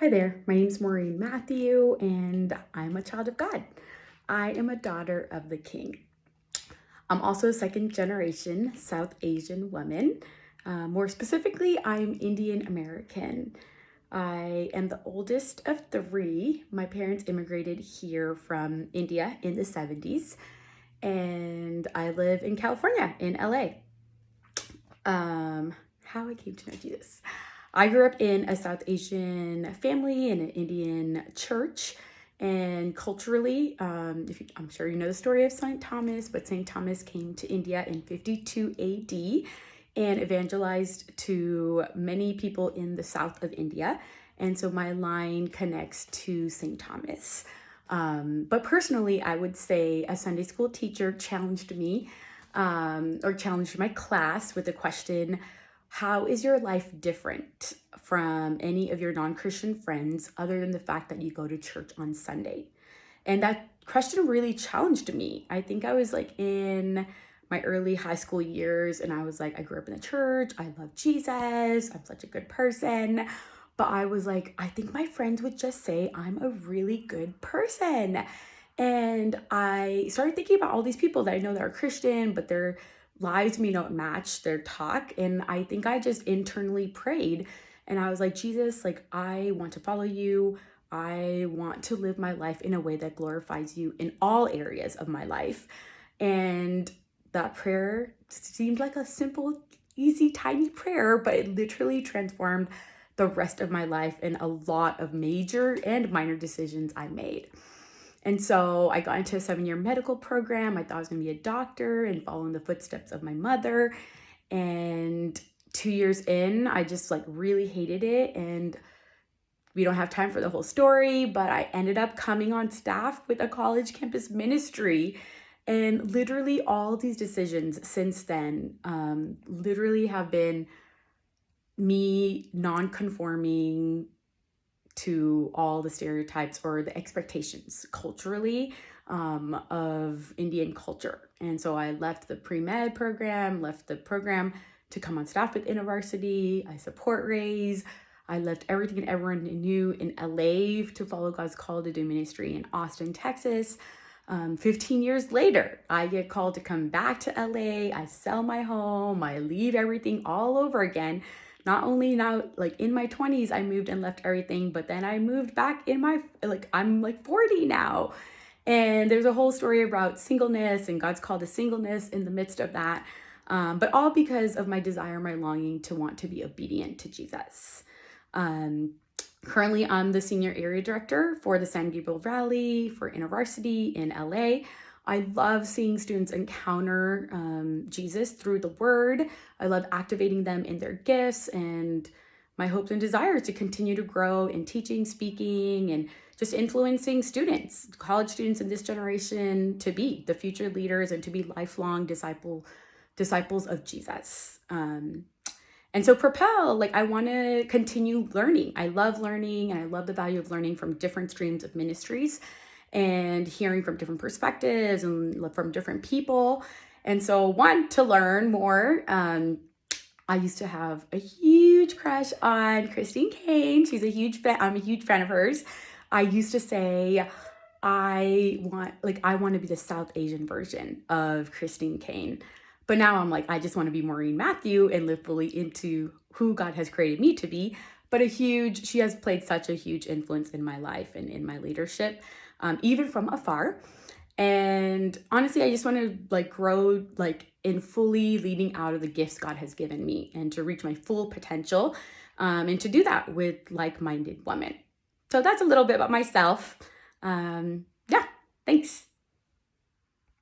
Hi there, my name is Maureen Matthew, and I'm a child of God. I am a daughter of the King. I'm also a second generation South Asian woman. More specifically, I'm Indian American. I am the oldest of three. My parents immigrated here from India in the 70s, and I live in California, in LA. How I came to know Jesus. I grew up in a South Asian family in an Indian church, and culturally, I'm sure you know the story of St. Thomas, but St. Thomas came to India in 52 AD and evangelized to many people in the south of India. And so my line connects to St. Thomas. But personally, I would say a Sunday school teacher challenged me or challenged my class with the question, how is your life different from any of your non-Christian friends other than the fact that you go to church on Sunday? And that question really challenged me. I think I was like in my early high school years, and I was like, I grew up in the church. I love Jesus. I'm such a good person. But I was like, I think my friends would just say I'm a really good person. And I started thinking about all these people that I know that are Christian, but their lives may not match their talk. And I think I just internally prayed, and I was like, Jesus, like, I want to follow you. I want to live my life in a way that glorifies you in all areas of my life. And that prayer seemed like a simple, easy, tiny prayer, but it literally transformed the rest of my life and a lot of major and minor decisions I made. And so I got into a 7-year medical program. I thought I was going to be a doctor and follow in the footsteps of my mother. And 2 years in, I just like really hated it. And we don't have time for the whole story, but I ended up coming on staff with a college campus ministry. And literally all these decisions since then literally have been me non-conforming to all the stereotypes or the expectations culturally of Indian culture. And so I left the pre-med program, left the program to come on staff with InterVarsity. I support Raise. I left everything and everyone knew in LA to follow God's call to do ministry in Austin, Texas. 15 years later, I get called to come back to LA. I sell my home. I leave everything all over again. Not only now, like in my 20s, I moved and left everything, but then I moved back in my, like, I'm like 40 now. And there's a whole story about singleness and God's call to singleness in the midst of that. But all because of my desire, my longing to want to be obedient to Jesus. Currently, I'm the senior area director for the San Gabriel Valley for InterVarsity in LA. I love seeing students encounter Jesus through the word. I love activating them in their gifts, and my hopes and desires to continue to grow in teaching, speaking, and just influencing students, college students in this generation, to be the future leaders and to be lifelong disciples of Jesus. And so Propel, like, I want to continue learning. I love learning, and I love the value of learning from different streams of ministries and hearing from different perspectives and from different people. And so want to learn more. I used to have a huge crush on Christine Kane. She's a huge fan. I'm a huge fan of hers. I used to say, I want to be the South Asian version of Christine Kane. But now I'm like, I just want to be Maureen Matthew and live fully into who God has created me to be. But she has played such a huge influence in my life and in my leadership, even from afar. And honestly, I just want to like grow like in fully leading out of the gifts God has given me and to reach my full potential, and to do that with like-minded women. So that's a little bit about myself. Yeah, thanks.